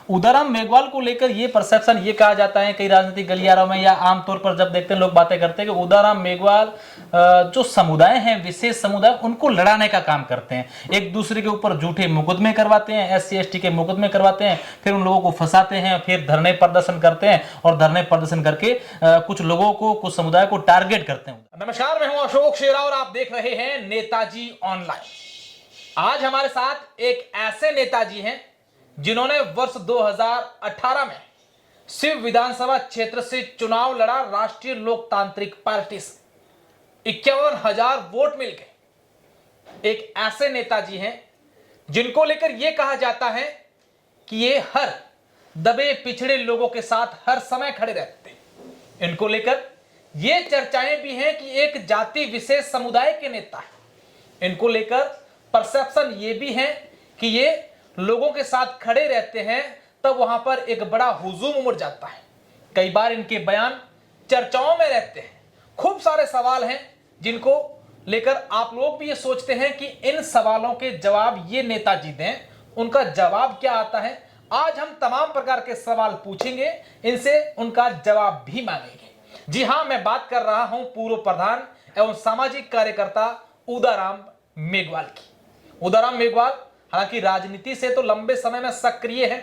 उदाराम मेघवाल को लेकर ये परसेप्शन ये कहा जाता है कई राजनीतिक गलियारों में या आमतौर पर जब देखते हैं लोग बातें करते हैं कि उदाराम मेघवाल जो समुदाय हैं, विशेष समुदाय, उनको लड़ाने का काम करते हैं, एक दूसरे के ऊपर झूठे मुकदमे करवाते हैं, SC ST के मुकदमे करवाते हैं, फिर उन लोगों को फंसाते हैं, फिर धरने प्रदर्शन करते हैं और धरने प्रदर्शन करके कुछ लोगों को, कुछ समुदाय को टारगेट करते हैं। नमस्कार, मैं हूं अशोक शेरा और आप देख रहे हैं नेताजी ऑनलाइन। आज हमारे साथ एक ऐसे नेताजी हैं जिन्होंने वर्ष 2018 में शिव विधानसभा क्षेत्र से चुनाव लड़ा। राष्ट्रीय लोकतांत्रिक पार्टी से 51,000 वोट मिल गए। एक ऐसे नेताजी हैं जिनको लेकर यह कहा जाता है कि ये हर दबे पिछड़े लोगों के साथ हर समय खड़े रहते हैं। इनको लेकर ये चर्चाएं भी हैं कि एक जाति विशेष समुदाय के नेता है। इनको लेकर परसेप्शन ये भी है कि ये लोगों के साथ खड़े रहते हैं, तब वहां पर एक बड़ा हुजूम उमड़ जाता है। कई बार इनके बयान चर्चाओं में रहते हैं। खूब सारे सवाल हैं जिनको लेकर आप लोग भी ये सोचते हैं कि इन सवालों के जवाब ये नेताजी दें। उनका जवाब क्या आता है, आज हम तमाम प्रकार के सवाल पूछेंगे, इनसे उनका जवाब भी मांगेंगे। जी हां, मैं बात कर रहा हूं पूर्व प्रधान एवं सामाजिक कार्यकर्ता उदाराम मेघवाल की। उदाराम मेघवाल हालांकि राजनीति से तो लंबे समय में सक्रिय है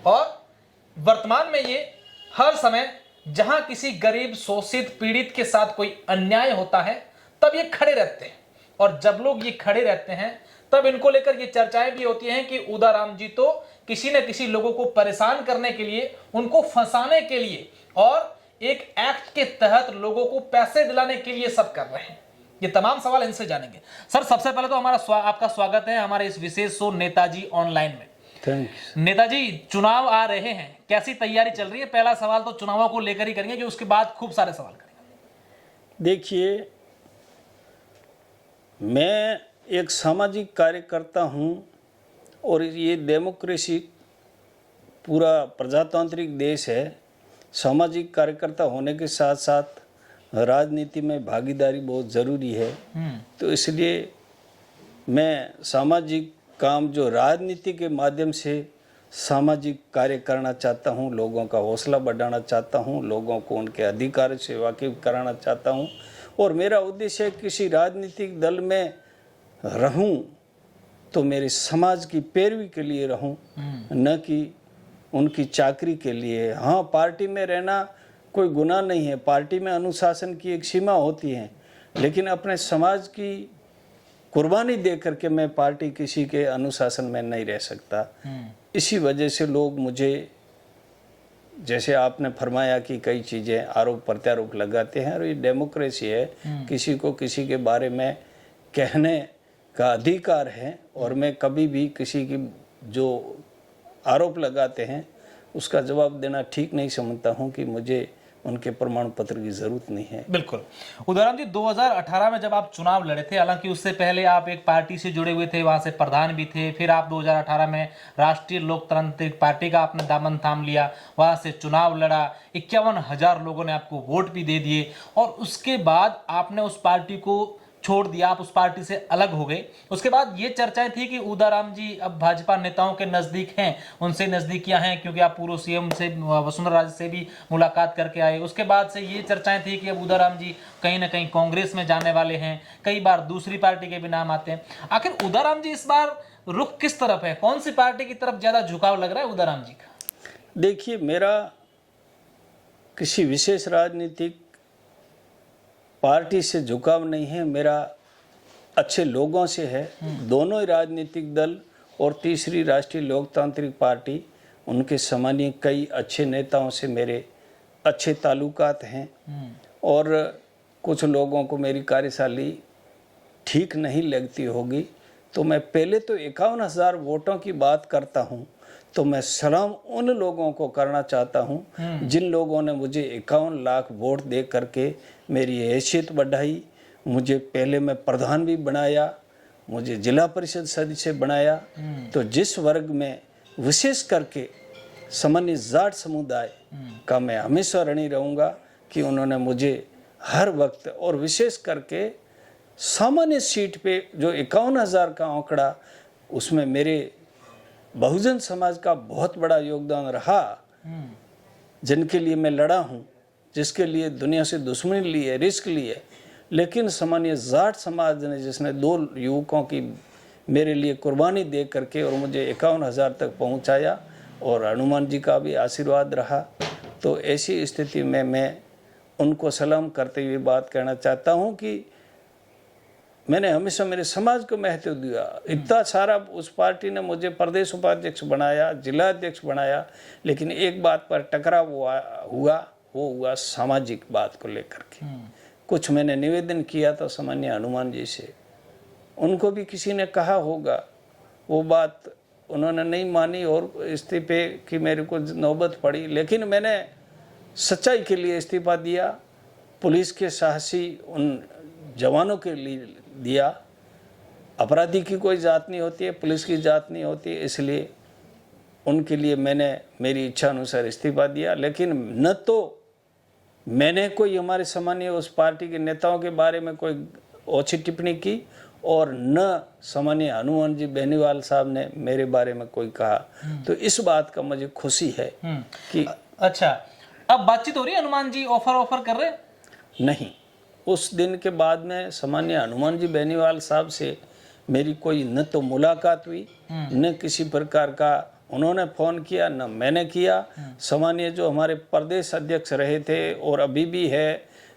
और वर्तमान में ये हर समय जहां किसी गरीब, शोषित, पीड़ित के साथ कोई अन्याय होता है तब ये खड़े रहते हैं। और जब लोग ये खड़े रहते हैं तब इनको लेकर ये चर्चाएं भी होती हैं कि उदाराम जी तो किसी न किसी लोगों को परेशान करने के लिए, उनको फंसाने के लिए और एक एक्ट के तहत लोगों को पैसे दिलाने के लिए सब कर रहे हैं। ये तमाम सवाल इनसे जानेंगे। सर, सबसे पहले तो आपका स्वागत है हमारे इस विशेष शो नेताजी ऑनलाइन में। थैंक्स। नेताजी, चुनाव आ रहे हैं, कैसी तैयारी चल रही है? पहला सवाल तो चुनावों को लेकर ही करेंगे कि उसके बाद खूब सारे सवाल करेंगे। देखिए, मैं एक सामाजिक कार्यकर्ता हूं और ये डेमोक्रेसी पूरा प्रजातांत्रिक देश है। सामाजिक कार्यकर्ता होने के साथ साथ राजनीति में भागीदारी बहुत ज़रूरी है। तो इसलिए मैं सामाजिक काम जो राजनीति के माध्यम से सामाजिक कार्य करना चाहता हूँ, लोगों का हौसला बढ़ाना चाहता हूँ, लोगों को उनके अधिकार से वाकिफ कराना चाहता हूँ। और मेरा उद्देश्य किसी राजनीतिक दल में रहूँ तो मेरे समाज की पैरवी के लिए रहूँ, न कि उनकी चाकरी के लिए। हाँ, पार्टी में रहना कोई गुनाह नहीं है, पार्टी में अनुशासन की एक सीमा होती है, लेकिन अपने समाज की कुर्बानी दे करके मैं पार्टी किसी के अनुशासन में नहीं रह सकता। इसी वजह से लोग मुझे, जैसे आपने फरमाया कि कई चीज़ें आरोप प्रत्यारोप लगाते हैं, और ये डेमोक्रेसी है, किसी को किसी के बारे में कहने का अधिकार है। और मैं कभी भी किसी की जो आरोप लगाते हैं उसका जवाब देना ठीक नहीं समझता हूं कि मुझे उनके प्रमाण पत्र की जरूरत नहीं है। बिल्कुल। उदाराम जी, 2018 में जब आप चुनाव लड़े थे, हालांकि उससे पहले आप एक पार्टी से जुड़े हुए थे, वहां से प्रधान भी थे, फिर आप 2018 में राष्ट्रीय लोकतांत्रिक पार्टी का आपने दामन थाम लिया, वहां से चुनाव लड़ा, 51,000 लोगों ने आपको वोट भी दे दिए और उसके बाद आपने उस पार्टी को छोड़ दिया, आप उस पार्टी से अलग हो गए। उसके बाद ये चर्चाएं थी कि उदाराम जी अब भाजपा नेताओं के नजदीक हैं, उनसे नजदीकियां हैं, क्योंकि आप पूर्व CM से, वसुंधरा राजे से भी मुलाकात करके आए। उसके बाद से ये चर्चाएं थी कि अब उदाराम जी कहीं ना कहीं कांग्रेस में जाने वाले हैं, कई बार दूसरी पार्टी के भी नाम आते हैं। आखिर उदाराम जी इस बार रुख किस तरफ है, कौन सी पार्टी की तरफ ज्यादा झुकाव लग रहा है उदाराम जी का? देखिए, मेरा किसी विशेष राजनीतिक पार्टी से झुकाव नहीं है, मेरा अच्छे लोगों से है। दोनों ही राजनीतिक दल और तीसरी राष्ट्रीय लोकतांत्रिक पार्टी, उनके सामान्य कई अच्छे नेताओं से मेरे अच्छे ताल्लुकात हैं। और कुछ लोगों को मेरी कार्यशैली ठीक नहीं लगती होगी, तो मैं पहले तो 51,000 वोटों की बात करता हूँ तो मैं सलाम उन लोगों को करना चाहता हूँ जिन लोगों ने मुझे 51 लाख वोट दे करके मेरी हैसियत बढ़ाई, मुझे पहले मैं प्रधान भी बनाया, मुझे जिला परिषद सदस्य बनाया। तो जिस वर्ग में विशेष करके सामान्य जाट समुदाय का मैं हमेशा ऋणी रहूँगा कि उन्होंने मुझे हर वक्त, और विशेष करके सामान्य सीट पे जो 51,000 का आंकड़ा, उसमें मेरे बहुजन समाज का बहुत बड़ा योगदान रहा, जिनके लिए मैं लड़ा हूँ, जिसके लिए दुनिया से दुश्मनी ली है, रिस्क ली है, लेकिन सामान्य जाट समाज ने जिसने 2 युवकों की मेरे लिए कुर्बानी दे करके और मुझे 51,000 तक पहुंचाया, और हनुमान जी का भी आशीर्वाद रहा, तो ऐसी स्थिति में मैं उनको सलाम करते हुए बात कहना चाहता हूं कि मैंने हमेशा मेरे समाज को महत्व दिया। इतना सारा उस पार्टी ने मुझे प्रदेश उपाध्यक्ष बनाया, जिला अध्यक्ष बनाया, लेकिन एक बात पर टकराव हुआ, वो हुआ सामाजिक बात को लेकर के। कुछ मैंने निवेदन किया था सामान्य हनुमान जी से, उनको भी किसी ने कहा होगा, वो बात उन्होंने नहीं मानी और इस्तीफे की मेरे को नौबत पड़ी, लेकिन मैंने सच्चाई के लिए इस्तीफा दिया, पुलिस के साहसी उन जवानों के लिए दिया। अपराधी की कोई जात नहीं होती है, पुलिस की जात नहीं होती है, इसलिए उनके लिए मैंने मेरी इच्छा अनुसार इस्तीफा दिया। लेकिन न तो मैंने कोई हमारे सामान्य उस पार्टी के नेताओं के बारे में कोई ओछी टिप्पणी की, और न सामान्य हनुमान जी बेनीवाल साहब ने मेरे बारे में कोई कहा। तो इस बात का मुझे खुशी है कि अच्छा, अब बातचीत हो रही है, हनुमान जी ऑफर कर रहे? नहीं, उस दिन के बाद में सामान्य हनुमान जी बेनीवाल साहब से मेरी कोई न तो मुलाकात हुई, न किसी प्रकार का उन्होंने फ़ोन किया, न मैंने किया। सामान्य जो हमारे प्रदेश अध्यक्ष रहे थे और अभी भी है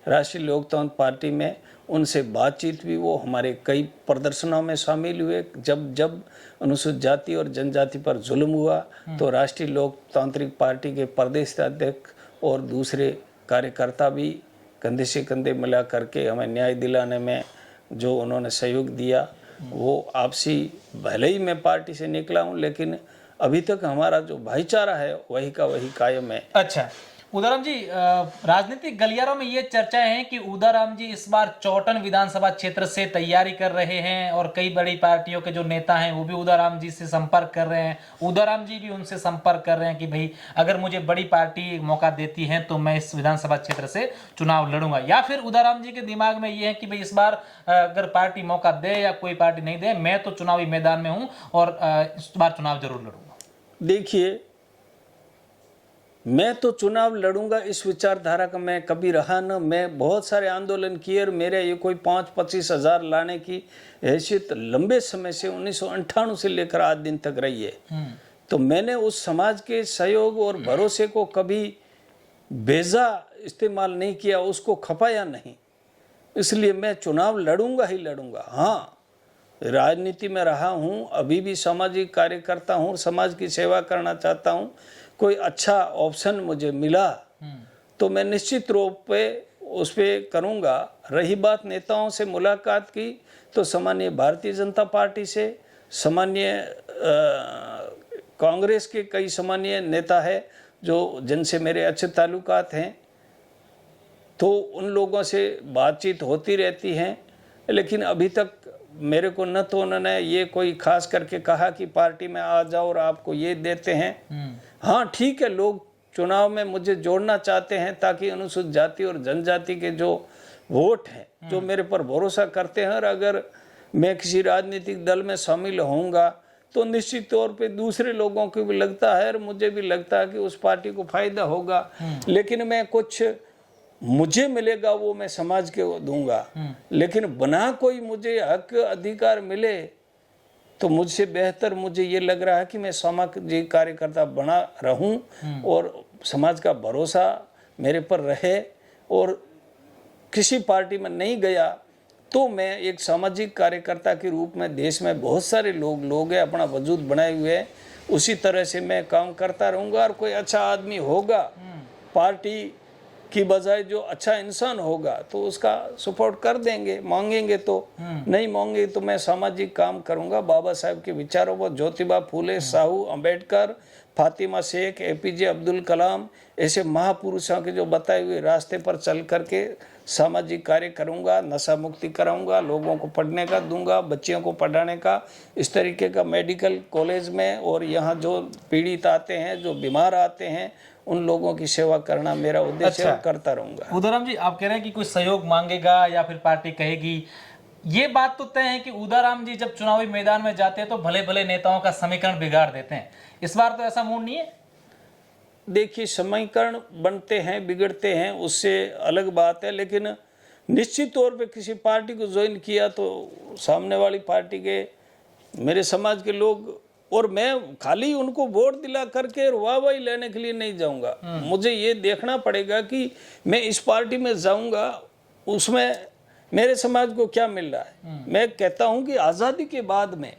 राष्ट्रीय लोकतंत्र पार्टी में, उनसे बातचीत भी, वो हमारे कई प्रदर्शनों में शामिल हुए। जब जब अनुसूचित जाति और जनजाति पर जुल्म हुआ तो राष्ट्रीय लोकतांत्रिक पार्टी के प्रदेश अध्यक्ष और दूसरे कार्यकर्ता भी कंधे से कंधे मिला करके हमें न्याय दिलाने में जो उन्होंने सहयोग दिया, वो आपसी, भले ही मैं पार्टी से निकला हूँ, लेकिन अभी तक हमारा जो भाईचारा है वही का वही कायम है। अच्छा उदाराम जी, राजनीतिक गलियारों में ये चर्चाएं हैं कि उदाराम जी इस बार चौटन विधानसभा क्षेत्र से तैयारी कर रहे हैं और कई बड़ी पार्टियों के जो नेता हैं वो भी उदाराम जी से संपर्क कर रहे हैं, उदाराम जी भी उनसे संपर्क कर रहे हैं कि भाई अगर मुझे बड़ी पार्टी मौका देती है तो मैं इस विधानसभा क्षेत्र से चुनाव लड़ूंगा। या फिर उदाराम जी के दिमाग में ये है कि भाई इस बार अगर पार्टी मौका दे या कोई पार्टी नहीं दे, मैं तो चुनावी मैदान में हूँ और इस बार चुनाव जरूर लड़ूंगा। देखिए, मैं तो चुनाव लड़ूंगा इस विचारधारा का मैं कभी रहा न। मैं बहुत सारे आंदोलन किए और मेरे ये कोई 5-25 हज़ार लाने की हैसियत लंबे समय से 1998 से लेकर आज दिन तक रही है। तो मैंने उस समाज के सहयोग और भरोसे को कभी बेजा इस्तेमाल नहीं किया, उसको खपाया नहीं। इसलिए मैं चुनाव लड़ूंगा ही लड़ूंगा। हाँ, राजनीति में रहा हूँ, अभी भी सामाजिक कार्यकर्ता हूँ, समाज की सेवा करना चाहता हूँ। कोई अच्छा ऑप्शन मुझे मिला तो मैं निश्चित रूप पे उस पर करूँगा। रही बात नेताओं से मुलाकात की, तो सामान्य भारतीय जनता पार्टी से, सामान्य कांग्रेस के कई सामान्य नेता है जो जिनसे मेरे अच्छे ताल्लुकात हैं, तो उन लोगों से बातचीत होती रहती हैं। लेकिन अभी तक मेरे को न तो उन्होंने ये कोई खास करके कहा कि पार्टी में आ जाओ और आपको ये देते हैं। हाँ ठीक है, लोग चुनाव में मुझे जोड़ना चाहते हैं ताकि अनुसूचित जाति और जनजाति के जो वोट हैं, जो मेरे पर भरोसा करते हैं, और अगर मैं किसी राजनीतिक दल में शामिल होऊंगा तो निश्चित तौर पे दूसरे लोगों को भी लगता है और मुझे भी लगता है कि उस पार्टी को फायदा होगा। लेकिन मैं कुछ मुझे मिलेगा वो मैं समाज के दूंगा, लेकिन बना कोई मुझे हक अधिकार मिले तो मुझसे बेहतर मुझे ये लग रहा है कि मैं सामाजिक कार्यकर्ता बना रहूं और समाज का भरोसा मेरे पर रहे, और किसी पार्टी में नहीं गया तो मैं एक सामाजिक कार्यकर्ता के रूप में, देश में बहुत सारे लोग हैं अपना वजूद बनाए हुए हैं, उसी तरह से मैं काम करता रहूंगा। और कोई अच्छा आदमी होगा पार्टी की बजाय, जो अच्छा इंसान होगा, तो उसका सपोर्ट कर देंगे। मांगेंगे तो, नहीं मांगेंगे तो मैं सामाजिक काम करूंगा। बाबा साहब के विचारों पर, ज्योतिबा फूले, साहू अम्बेडकर, फातिमा शेख, एपीजे अब्दुल कलाम, ऐसे महापुरुषों के जो बताए हुए रास्ते पर चल करके सामाजिक कार्य करूंगा। नशा मुक्ति कराऊंगा, लोगों को पढ़ने का दूंगा, बच्चियों को पढ़ाने का, इस तरीके का मेडिकल कॉलेज में, और यहाँ जो पीड़ित आते हैं, जो बीमार आते हैं, उन लोगों की सेवा करना मेरा उद्देश्य है। करता रहूंगा। उदाराम जी, आप कह रहे हैं कि कोई सहयोग मांगेगा या फिर पार्टी कहेगी, ये बात तो तय है कि उदाराम जी जब चुनावी मैदान में जाते हैं तो भले भले नेताओं का समीकरण बिगाड़ देते हैं। इस बार तो ऐसा मूड नहीं है। देखिए, समीकरण बनते हैं बिगड़ते हैं उससे अलग बात है, लेकिन निश्चित तौर पे किसी पार्टी को ज्वाइन किया तो सामने वाली पार्टी के मेरे समाज के लोग, और मैं खाली उनको वोट दिला करके वाहवाही लेने के लिए नहीं जाऊंगा। मुझे ये देखना पड़ेगा कि मैं इस पार्टी में जाऊंगा उसमें मेरे समाज को क्या मिल रहा है। मैं कहता हूं कि आज़ादी के बाद में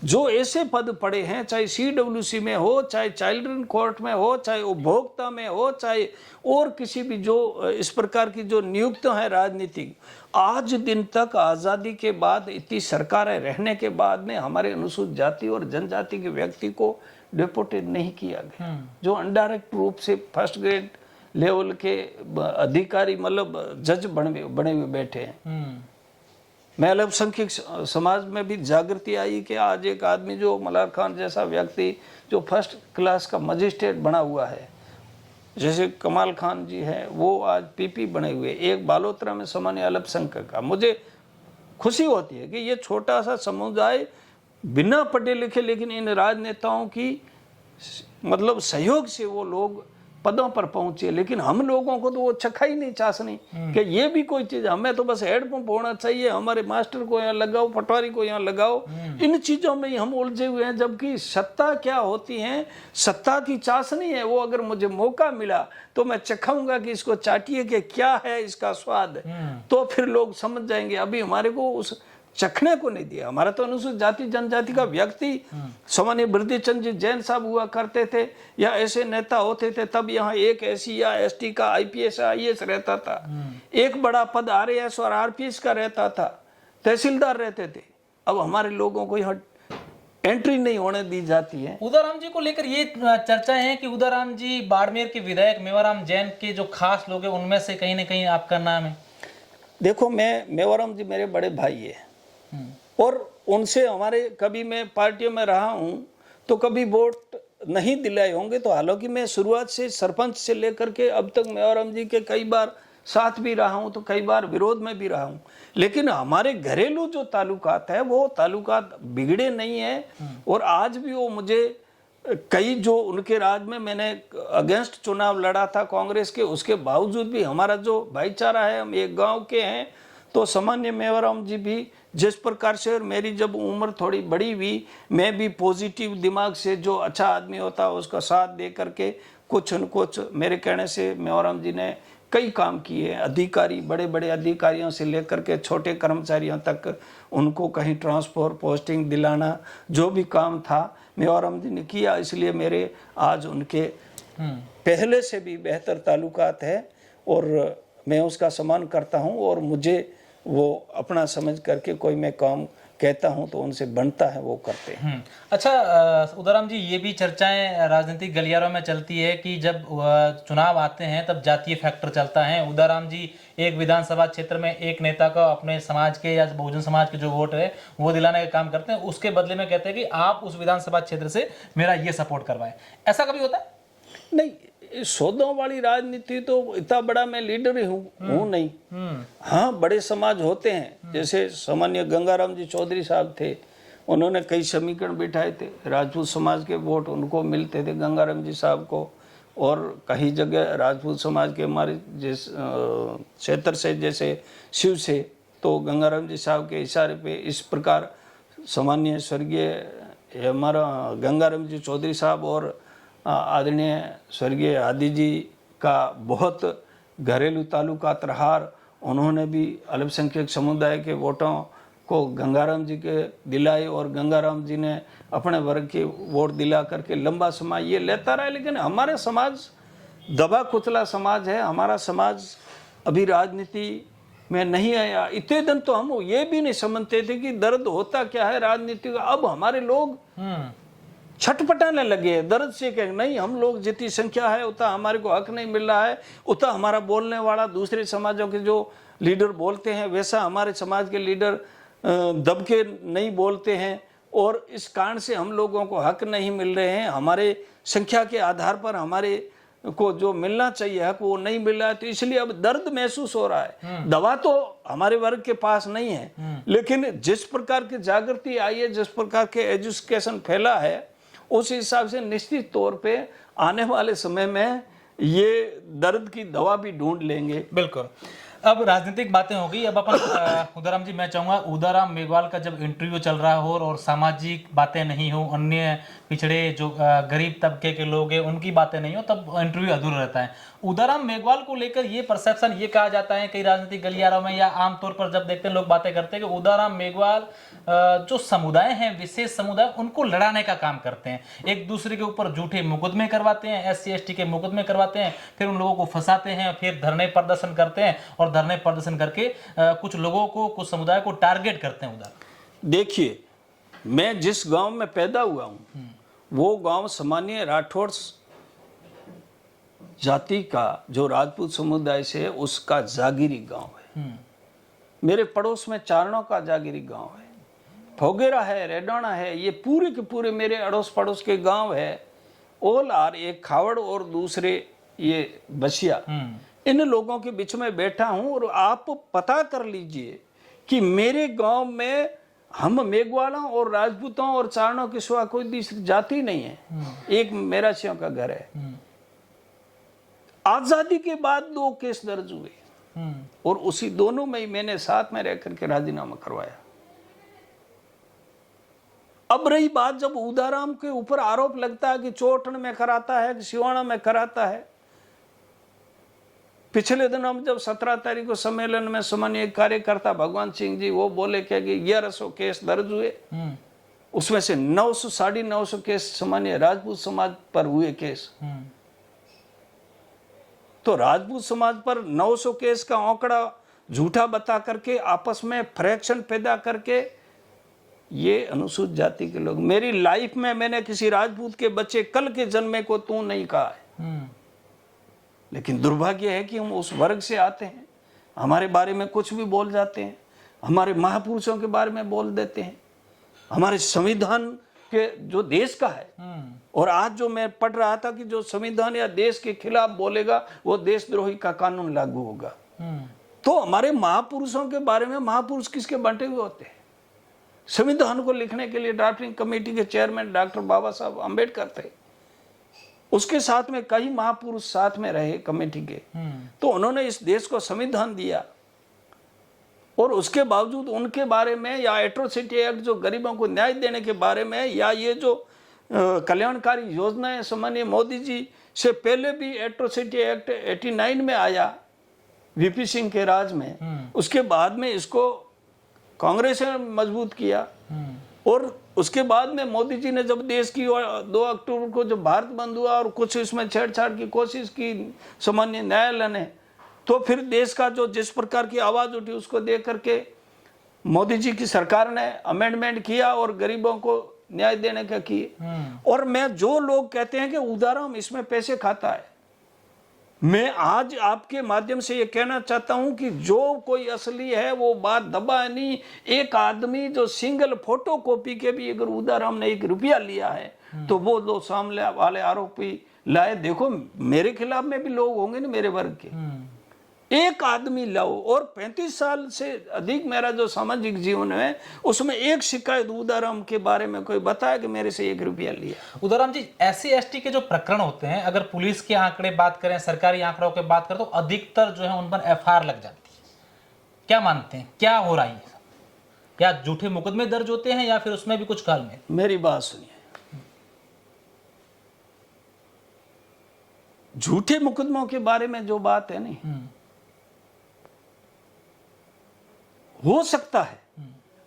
जो ऐसे पद पड़े हैं, चाहे CWC में हो, चाहे चिल्ड्रन कोर्ट में हो, चाहे उपभोक्ता में हो, चाहे और किसी भी जो इस प्रकार की जो नियुक्तियां हैं राजनीतिक, आज दिन तक आज़ादी के बाद इतनी सरकारें रहने के बाद में हमारे अनुसूचित जाति और जनजाति के व्यक्ति को डिपोटेड नहीं किया गया, जो अनडायरेक्ट रूप से फर्स्ट ग्रेड लेवल के अधिकारी मतलब जज बने हुए बैठे हैं। मैं अल्पसंख्यक समाज में भी जागृति आई कि आज एक आदमी जो मल्हार खान जैसा व्यक्ति जो फर्स्ट क्लास का मजिस्ट्रेट बना हुआ है, जैसे कमाल खान जी हैं, वो आज PP बने हुए, एक बालोतरा में सामान्य अल्पसंख्यक का। मुझे खुशी होती है कि ये छोटा सा समुदाय बिना पढ़े लिखे लेकिन इन राजनेताओं की मतलब सहयोग से वो लोग पदों पर पहुंचे, लेकिन हम लोगों को तो वो चखा ही नहीं चाशनी कि ये भी कोई चीज, हमें तो बस हैंडपंप होना चाहिए, हमारे मास्टर को यहाँ लगाओ, पटवारी को यहाँ लगाओ, इन चीजों में ही हम उलझे हुए हैं। जबकि सत्ता क्या होती है, सत्ता की चाशनी है, वो अगर मुझे मौका मिला तो मैं चखाऊंगा कि इसको चाटिए कि क्या है इसका स्वाद, तो फिर लोग समझ जाएंगे। अभी हमारे को उस चखने को नहीं दिया। हमारा तो अनुसूचित जाति जनजाति का व्यक्ति सामान्य वृद्धि चंद जी जैन साहब हुआ करते थे या ऐसे नेता होते थे, तब यहाँ एक SC या ST का IPS IAS रहता था, एक बड़ा पद RAS और RPS का रहता था, तहसीलदार रहते थे। अब हमारे लोगों को यहाँ एंट्री नहीं होने दी जाती है। उदाराम जी को लेकर ये चर्चाएं हैं कि उदाराम जी बाड़मेर के विधायक मेवाराम जैन के जो खास लोग हैं उनमें से कहीं ना कहीं आपका नाम है। देखो, मेवाराम जी मेरे बड़े भाई है और उनसे हमारे कभी मैं पार्टियों में रहा हूं तो कभी वोट नहीं दिलाए होंगे, तो हालांकि मैं शुरुआत से सरपंच से लेकर के अब तक मेवाराम जी के कई बार साथ भी रहा हूं तो कई बार विरोध में भी रहा हूं, लेकिन हमारे घरेलू जो ताल्लुकात है वो ताल्लुकात बिगड़े नहीं है। और आज भी वो मुझे कई जो उनके राज में मैंने अगेंस्ट चुनाव लड़ा था कांग्रेस के, उसके बावजूद भी हमारा जो भाईचारा है, हम एक गांव के हैं, तो सामान्य मेवाराम जी भी जिस प्रकार से, और मेरी जब उम्र थोड़ी बड़ी हुई मैं भी पॉजिटिव दिमाग से जो अच्छा आदमी होता है उसका साथ दे करके कुछ न कुछ मेरे कहने से मेवाराम जी ने कई काम किए। अधिकारी, बड़े बड़े अधिकारियों से लेकर के छोटे कर्मचारियों तक उनको कहीं ट्रांसफर पोस्टिंग दिलाना, जो भी काम था मेवाराम जी ने किया। इसलिए मेरे आज उनके पहले से भी बेहतर ताल्लुकात है और मैं उसका सम्मान करता हूं, और मुझे वो अपना समझ करके कोई मैं काम कहता हूं तो उनसे बनता है वो करते हैं। अच्छा उदाराम जी, ये भी चर्चाएं राजनीतिक गलियारों में चलती है कि जब चुनाव आते हैं तब जातीय फैक्टर चलता है। उदाराम जी एक विधानसभा क्षेत्र में एक नेता को अपने समाज के या बहुजन समाज के जो वोट है वो दिलाने का काम करते हैं, उसके बदले में कहते हैं कि आप उस विधानसभा क्षेत्र से मेरा ये सपोर्ट करवाएं। ऐसा कभी होता है? नहीं, सौदों वाली राजनीति तो इतना बड़ा मैं लीडर ही हूँ नहीं। हाँ, बड़े समाज होते हैं, जैसे सामान्य गंगाराम जी चौधरी साहब थे, उन्होंने कई समीकरण बिठाए थे, राजपूत समाज के वोट उनको मिलते थे गंगाराम जी साहब को, और कई जगह राजपूत समाज के हमारे जिस क्षेत्र से जैसे शिव से, तो गंगाराम जी साहब के इशारे पे इस प्रकार सामान्य स्वर्गीय हमारा गंगाराम जी चौधरी साहब और आदरणीय स्वर्गीय आदि जी का बहुत घरेलू ताल्लुकात रहा। उन्होंने भी अल्पसंख्यक समुदाय के वोटों को गंगाराम जी के दिलाए और गंगाराम जी ने अपने वर्ग के वोट दिला करके लंबा समय ये लेता रहा। लेकिन हमारे समाज दबा कुचला समाज है, हमारा समाज अभी राजनीति में नहीं आया। इतने दिन तो हम ये भी नहीं समझते थे कि दर्द होता क्या है राजनीति का। अब हमारे लोग छटपटाने लगे दर्द से कि नहीं, हम लोग जितनी संख्या है उतना हमारे को हक नहीं मिल रहा है, उतना हमारा बोलने वाला दूसरे समाजों के जो लीडर बोलते हैं वैसा हमारे समाज के लीडर दब के नहीं बोलते हैं, और इस कारण से हम लोगों को हक नहीं मिल रहे हैं। हमारे संख्या के आधार पर हमारे को जो मिलना चाहिए हक वो नहीं मिल रहा है, तो इसलिए अब दर्द महसूस हो रहा है। दवा तो हमारे वर्ग के पास नहीं है, लेकिन जिस प्रकार की जागृति आई है, जिस प्रकार के एजुकेशन फैला है, उस हिसाब से निश्चित तौर पे आने वाले समय में ये दर्द की दवा भी ढूंढ लेंगे। बिल्कुल। अब राजनीतिक बातें हो गई, अब अपन उदाराम जी, मैं चाहूंगा उदाराम मेघवाल का जब इंटरव्यू चल रहा हो और सामाजिक बातें नहीं हो, अन्य पिछड़े जो गरीब तबके के लोग हैं उनकी बातें नहीं हो, तब इंटरव्यू अधूरा रहता है। उदाराम मेघवाल को लेकर ये परसेप्शन ये कहा जाता है कई राजनीतिक गलियारों में या आमतौर पर जब देखते हैं लोग बातें करते हैं कि उदाराम मेघवाल जो समुदाय हैं, विशेष समुदाय, उनको लड़ाने का काम करते हैं, एक दूसरे के ऊपर झूठे मुकदमे करवाते हैं, SC ST के मुकदमे करवाते हैं, फिर उन लोगों को फंसाते हैं, फिर धरने प्रदर्शन करते हैं और धरने प्रदर्शन करके कुछ लोगों को, कुछ समुदाय को टारगेट करते हैं। उधर देखिए, मैं जिस गांव में पैदा हुआ हूं वो गांव सामान्य राठौड़ जाति का जो राजपूत समुदाय से उसका जागीरी गांव है। मेरे पड़ोस में चारणों का जागीरी गांव है, फोगेरा है, रेडाना है, ये पूरे के पूरे मेरे अड़ोस पड़ोस के गांव है। ओल आर, एक खावड़ और दूसरे ये बसिया, इन लोगों के बीच में बैठा हूं और आप पता कर लीजिए कि मेरे गांव में हम मेघवालों और राजपूतों और चारणों के सिवा कोई दूसरी जाति नहीं है। एक मेरा सियों का घर है। आजादी के बाद 2 केस दर्ज हुए और उसी दोनों में ही मैंने साथ में रह करके राजीनामा करवाया। अब रही बात, जब उदाराम के ऊपर आरोप लगता है कि चोटन में कराता है, कि सिवाना में कराता है। पिछले दिन हम जब 17 तारीख को सम्मेलन में सामान्य कार्यकर्ता भगवान सिंह जी वो बोले कि 1100 केस दर्ज हुए, उसमें से 900 साढ़े 900 केस सामान्य राजपूत समाज पर हुए केस। तो राजपूत समाज पर 900 केस का आंकड़ा झूठा बता करके आपस में फ्रैक्शन पैदा करके ये अनुसूचित जाति के लोग, मेरी लाइफ में मैंने किसी राजपूत के बच्चे कल के जन्मे को तू नहीं कहा है, लेकिन दुर्भाग्य है कि हम उस वर्ग से आते हैं, हमारे बारे में कुछ भी बोल जाते हैं, हमारे महापुरुषों के बारे में बोल देते हैं, हमारे संविधान के जो देश का है। और आज जो मैं पढ़ रहा था कि जो संविधान या देश के खिलाफ बोलेगा वो देशद्रोही का कानून लागू होगा। तो हमारे महापुरुषों के बारे में, महापुरुष किसके बांटे हुए होते हैं? संविधान को लिखने के लिए ड्राफ्टिंग कमेटी के चेयरमैन डॉक्टर बाबा साहब अम्बेडकर थे, उसके साथ में कई महापुरुष साथ में रहे कमेटी के। तो उन्होंने इस देश को संविधान दिया और उसके बावजूद उनके बारे में या एट्रोसिटी एक्ट जो गरीबों को न्याय देने के बारे में, या ये जो कल्याणकारी योजनाएं सामान्य मोदी जी से पहले भी एट्रोसिटी एक्ट 89 में आया VP सिंह के राज में, उसके बाद में इसको कांग्रेस ने मजबूत किया और उसके बाद में मोदी जी ने जब देश की 2 अक्टूबर को जब भारत बंद हुआ और कुछ इसमें छेड़छाड़ की कोशिश की सामान्य न्यायालय ने, तो फिर देश का जो जिस प्रकार की आवाज उठी उसको देख करके मोदी जी की सरकार ने अमेंडमेंट किया और गरीबों को न्याय देने का किए। और मैं जो लोग कहते हैं कि उदाराम इसमें पैसे खाता है, मैं आज आपके माध्यम से ये कहना चाहता हूं कि जो कोई असली है वो बात दबा नहीं। एक आदमी जो सिंगल फोटो कॉपी के भी अगर उदाराम ने 1 रुपया लिया है तो वो 2 सामने वाले आरोपी लाए। देखो मेरे खिलाफ में भी लोग होंगे ना मेरे वर्ग के, एक आदमी लाओ। और 35 साल से अधिक मेरा जो सामाजिक जीवन है उसमें एक शिकायत उदाराम के बारे में कोई बताया कि मेरे से 1 रुपया लिया। उदाराम जी, SC ST के जो प्रकरण होते हैं, अगर पुलिस के आंकड़े बात करें, सरकारी आंकड़ों की बात करें, तो अधिकतर जो है उन पर FIR लग जाती है। क्या मानते हैं, क्या हो रहा है? क्या झूठे मुकदमे दर्ज होते हैं या फिर उसमें भी कुछ काल में? मेरी बात सुनिए, झूठे मुकदमों के बारे में जो बात है नहीं, हो सकता है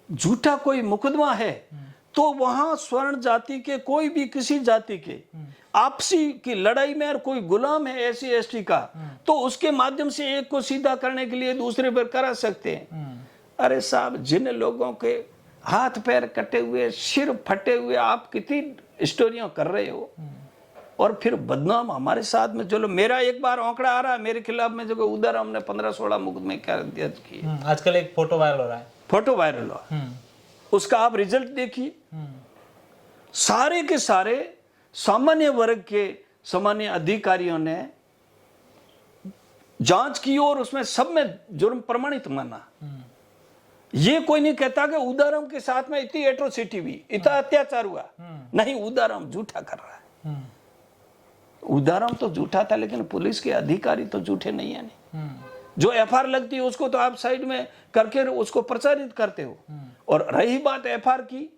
झूठा कोई मुकदमा है तो वहां स्वर्ण जाति के कोई भी किसी जाति के आपसी की लड़ाई में, और कोई गुलाम है SC ST का, तो उसके माध्यम से एक को सीधा करने के लिए दूसरे पर करा सकते हैं। अरे साहब, जिन लोगों के हाथ पैर कटे हुए, सिर फटे हुए, आप कितनी स्टोरियां कर रहे हो और फिर बदनाम हमारे साथ में। चलो मेरा एक बार आंकड़ा आ रहा है मेरे खिलाफ में, जो उदाराम ने 15-16 मुकदमे दर्ज किए। आजकल एक फोटो वायरल हो रहा है, फोटो वायरल हुआ, उसका आप रिजल्ट देखिए। सारे के सारे सामान्य वर्ग के सामान्य अधिकारियों ने जांच की और उसमें सब में जुर्म प्रमाणित माना। ये कोई नहीं कहता कि उदाराम के साथ में इतनी एट्रोसिटी हुई, इतना अत्याचार हुआ। नहीं, उदाराम झूठा कर रहा है। उदाराम तो झूठा था, लेकिन पुलिस के अधिकारी तो झूठे नहीं है। नहीं, जो एफआईआर लगती है उसको तो आप साइड में करके उसको प्रचारित करते हो। और रही बात एफआईआर की,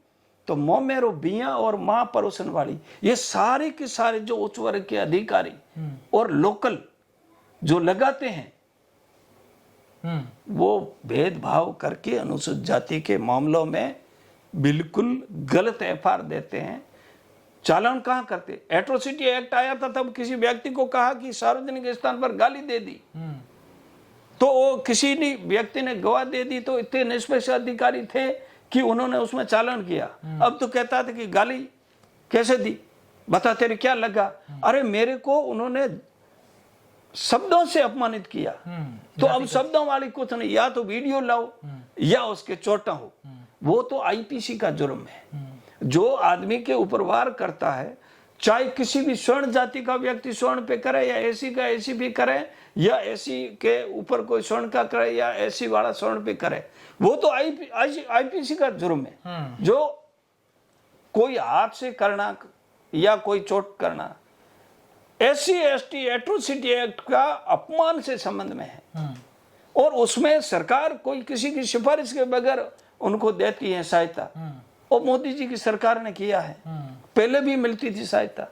तो मोमेरो बिया और मां परोसन वाली, ये सारे के सारे जो उच्च वर्ग के अधिकारी और लोकल जो लगाते हैं, वो भेदभाव करके अनुसूचित जाति के मामलों में बिल्कुल गलत एफआईआर देते हैं। चालान कहां करते? एट्रोसिटी एक्ट आया था तब किसी व्यक्ति को कहा कि सार्वजनिक स्थान पर गाली दे दी, तो वो किसी व्यक्ति ने गवाह दे दी, तो इतने निष्पक्ष अधिकारी थे कि उन्होंने उसमें चालान किया। अब तो कहता था कि गाली कैसे दी, बता तेरे क्या लगा। अरे मेरे को उन्होंने शब्दों से अपमानित किया, तो अब शब्दों वाली कुछ नहीं, या तो वीडियो लाओ या उसके चोटा हो। वो तो आईपीसी का जुर्म है। जो आदमी के ऊपर वार करता है, चाहे किसी भी स्वर्ण जाति का व्यक्ति स्वर्ण पे करे या एसी का एसी भी करे, या एसी के ऊपर कोई स्वर्ण का करे या एसी वाला स्वर्ण पे करे, वो तो आईपीसी का जुर्म है। जो कोई हाथ से करना या कोई चोट करना एससी एसटी एट्रोसिटी एक्ट का अपमान से संबंध में है। और उसमें सरकार कोई किसी की सिफारिश के बगैर उनको देती है सहायता, और मोदी जी की सरकार ने किया है। पहले भी मिलती थी सहायता।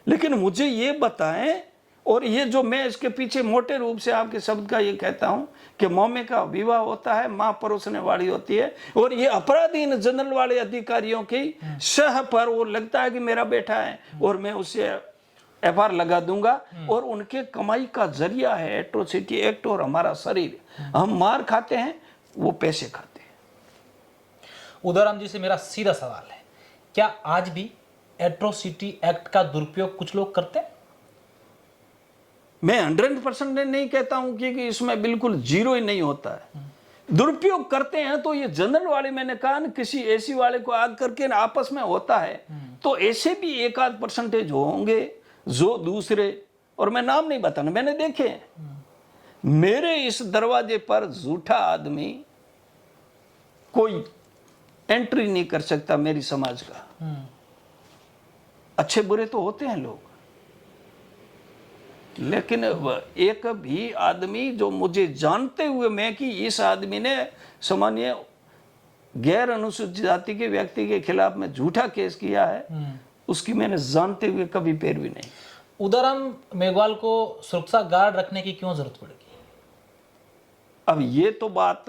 लेकिन मुझे ये बताएं, और ये जो मैं इसके पीछे मोटे रूप से आपके शब्द का ये कहता हूं कि मोमे का विवाह होता है, मां परोसने वाली होती है, और ये अपराधी जनरल वाले अधिकारियों की सह पर वो लगता है कि मेरा बेटा है और मैं उससे एफआईआर लगा दूंगा, और उनके कमाई का जरिया है एट्रोसिटी एक्ट और हमारा शरीर। हम मार खाते हैं, वो पैसे खाते हैं। उदाराम जी से मेरा सीधा सवाल है, क्या आज भी एट्रोसिटी एक्ट का दुरुपयोग कुछ लोग करते हैं? मैं 100% नहीं कहता हूं कि इसमें बिल्कुल जीरो ही नहीं होता है। दुरुपयोग करते हैं तो ये जनरल वाले, मैंने कहा ना, किसी एसी वाले को आग करके आपस में होता है, तो ऐसे भी 1-8% होंगे जो दूसरे, और मैं नाम नहीं बताना, मैंने देखे हैं। मेरे इस दरवाजे पर झूठा आदमी कोई एंट्री नहीं कर सकता मेरी समाज का। अच्छे बुरे तो होते हैं लोग, लेकिन एक भी आदमी जो मुझे जानते हुए मैं कि इस आदमी ने सामान्य गैर अनुसूचित जाति के व्यक्ति के खिलाफ में झूठा केस किया है, उसकी मैंने जानते हुए कभी पैरवी नहीं। उदाराम मेघवाल को सुरक्षा गार्ड रखने की क्यों जरूरत पड़ेगी? अब ये तो बात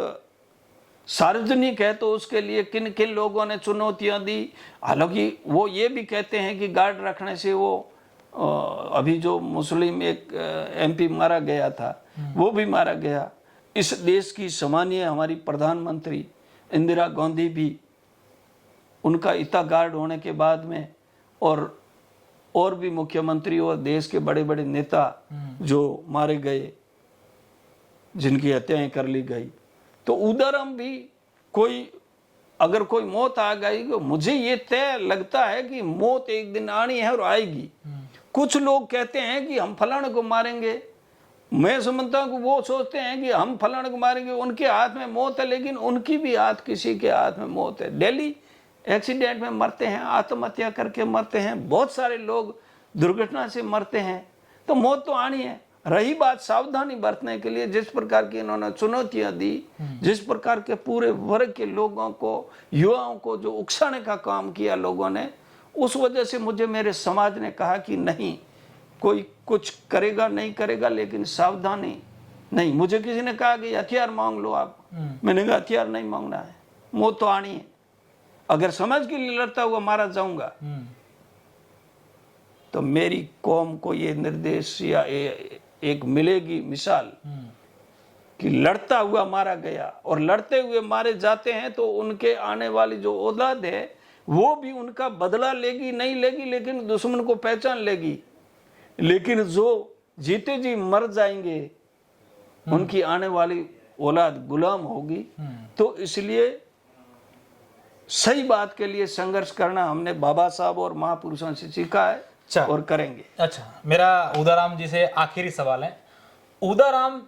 सार्वजनिक है, तो उसके लिए किन किन लोगों ने चुनौतियां दी। हालांकि वो ये भी कहते हैं कि गार्ड रखने से वो अभी जो मुस्लिम एक एमपी मारा गया था, वो भी मारा गया। इस देश की सामान्य हमारी प्रधानमंत्री इंदिरा गांधी भी, उनका इतना गार्ड होने के बाद में, और भी मुख्यमंत्री और देश के बड़े बड़े नेता जो मारे गए, जिनकी हत्याएं कर ली गई, तो उदाराम भी कोई, अगर कोई मौत आ गई, तो मुझे ये तय लगता है कि मौत एक दिन आनी है और आएगी। कुछ लोग कहते हैं कि हम फलाने को मारेंगे, मैं समझता हूं कि वो सोचते हैं कि हम फलाने को मारेंगे, उनके हाथ में मौत है, लेकिन उनकी भी हाथ, किसी के हाथ में मौत है। डेली एक्सीडेंट में मरते हैं, आत्महत्या करके मरते हैं, बहुत सारे लोग दुर्घटना से मरते हैं, तो मौत तो आनी है। रही बात सावधानी बरतने के लिए, जिस प्रकार की इन्होंने चुनौतियां दी, जिस प्रकार के पूरे वर्ग के लोगों को, युवाओं को जो उकसाने का काम किया लोगों ने, उस वजह से मुझे मेरे समाज ने कहा कि नहीं, कोई कुछ करेगा नहीं करेगा, लेकिन सावधानी नहीं। मुझे किसी ने कहा कि हथियार मांग लो आप, मैंने कहा हथियार नहीं मांगना है, मौत तो आनी है। अगर समाज के लिए लड़ता हुआ मारा जाऊंगा, तो मेरी कौम को ये निर्देश या एक मिलेगी मिसाल कि लड़ता हुआ मारा गया, और लड़ते हुए मारे जाते हैं तो उनके आने वाली जो औलाद है वो भी उनका बदला लेगी नहीं लेगी, लेकिन दुश्मन को पहचान लेगी। लेकिन जो जीते जी मर जाएंगे, उनकी आने वाली औलाद गुलाम होगी। तो इसलिए सही बात के लिए संघर्ष करना हमने बाबा साहब और महापुरुषों से सीखा है। अच्छा और करेंगे। अच्छा, मेरा उदाराम जी से आखिरी सवाल है। उदाराम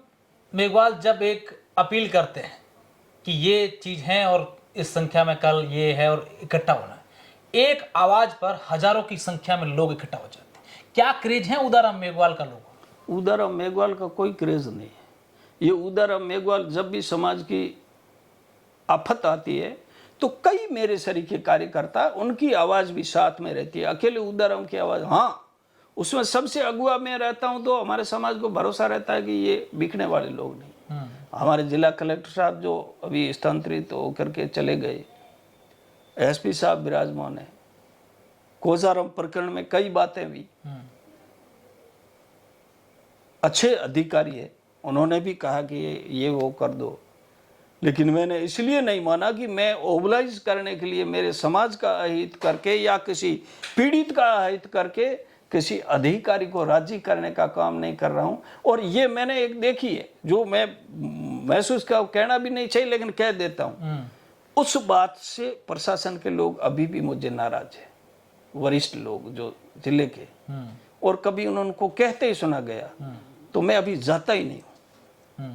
मेघवाल जब एक अपील करते हैं कि ये चीज है और इस संख्या में कल ये है और इकट्ठा होना है, एक आवाज पर हजारों की संख्या में लोग इकट्ठा हो जाते हैं। क्या क्रेज है उदाराम मेघवाल का लोगों को? उदाराम मेघवाल का कोई क्रेज नहीं है। ये उदाराम मेघवाल जब भी समाज की आफत आती है तो कई मेरे सरीखे कार्यकर्ता, उनकी आवाज भी साथ में रहती है। अकेले उदाराम की आवाज, हाँ, उसमें सबसे अगुआ मैं रहता हूं तो हमारे समाज को भरोसा रहता है कि ये बिकने वाले लोग नहीं। हमारे जिला कलेक्टर साहब जो अभी स्थानांतरित होकर के चले गए, एसपी साहब विराजमान है, कोजाराम प्रकरण में कई बातें हुई, अच्छे अधिकारी है, उन्होंने भी कहा कि ये वो कर दो, लेकिन मैंने इसलिए नहीं माना कि मैं ओबलाइज करने के लिए मेरे समाज का अहित करके या किसी पीड़ित का अहित करके किसी अधिकारी को राजी करने का काम नहीं कर रहा हूं। और ये मैंने एक देखी है जो मैं महसूस का कहना भी नहीं चाहिए लेकिन कह देता हूं, उस बात से प्रशासन के लोग अभी भी मुझे नाराज है, वरिष्ठ लोग जो जिले के, और कभी उनको कहते ही सुना गया तो मैं अभी जाता ही नहीं हूं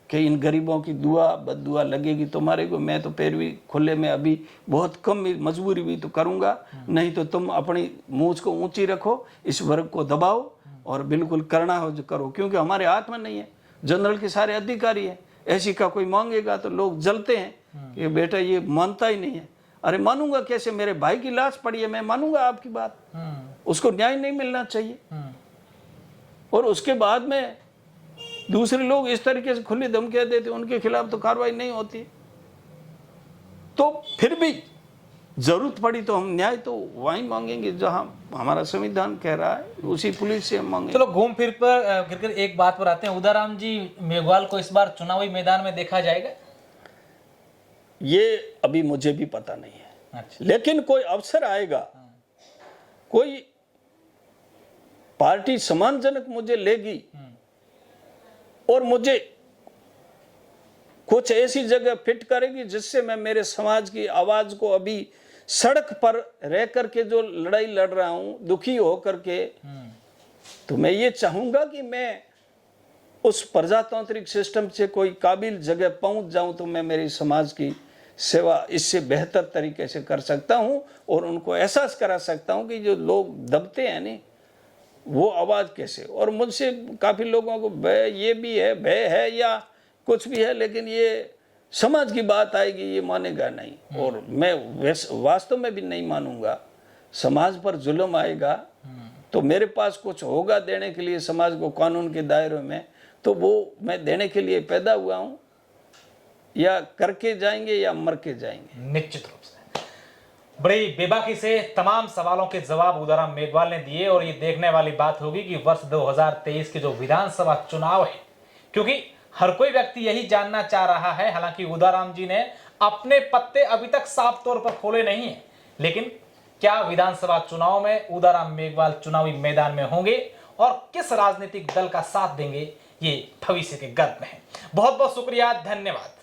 कि इन गरीबों की दुआ बद्दुआ लगेगी तुम्हारे को। मैं तो पैरवी खुले में अभी बहुत कम मजबूरी भी तो करूंगा, नहीं तो तुम अपनी मूंछ को ऊंची रखो, इस वर्ग को दबाओ और बिल्कुल करना हो जो करो, क्योंकि हमारे हाथ में नहीं है। जनरल के सारे अधिकारी हैं, ऐसी का कोई मांगेगा तो लोग जलते हैं कि बेटा ये मानता ही नहीं है। अरे मानूंगा कैसे, मेरे भाई की लाश पड़ी है, मैं मानूंगा आपकी बात? उसको न्याय नहीं मिलना चाहिए? और उसके बाद में दूसरे लोग इस तरीके से खुली धमकियां देते, उनके खिलाफ तो कार्रवाई नहीं होती। तो फिर भी जरूरत पड़ी तो हम न्याय तो वहीं मांगेंगे जहां हमारा संविधान कह रहा है, उसी पुलिस से हम मांगेंगे। चलो घूम फिर कर एक बात पर आते हैं। उदाराम जी मेघवाल को इस बार चुनावी मैदान में देखा जाएगा? ये अभी मुझे भी पता नहीं है। अच्छा। लेकिन कोई अवसर आएगा, कोई पार्टी सम्मानजनक मुझे लेगी और मुझे कुछ ऐसी जगह फिट करेगी जिससे मैं मेरे समाज की आवाज को अभी सड़क पर रह करके जो लड़ाई लड़ रहा हूं दुखी हो करके, तो मैं ये चाहूंगा कि मैं उस प्रजातांत्रिक सिस्टम से कोई काबिल जगह पहुंच जाऊं तो मैं मेरी समाज की सेवा इससे बेहतर तरीके से कर सकता हूं और उनको एहसास करा सकता हूं कि जो लोग दबते हैं नहीं वो आवाज कैसे। और मुझसे काफी लोगों को भय ये भी है, भय है या कुछ भी है, लेकिन ये समाज की बात आएगी ये मानेगा नहीं और मैं वास्तव में भी नहीं मानूंगा। समाज पर जुल्म आएगा तो मेरे पास कुछ होगा देने के लिए समाज को कानून के दायरे में, तो वो मैं देने के लिए पैदा हुआ हूं, या करके जाएंगे या मर के जाएंगे। निश्चित रूप से बड़ी बेबाकी से तमाम सवालों के जवाब उदाराम मेघवाल ने दिए और ये देखने वाली बात होगी कि वर्ष 2023 के जो विधानसभा चुनाव है, क्योंकि हर कोई व्यक्ति यही जानना चाह रहा है, हालांकि उदाराम जी ने अपने पत्ते अभी तक साफ तौर पर खोले नहीं है, लेकिन क्या विधानसभा चुनाव में उदाराम मेघवाल चुनावी मैदान में होंगे और किस राजनीतिक दल का साथ देंगे, ये भविष्य के गर्भ में है। बहुत बहुत शुक्रिया, धन्यवाद।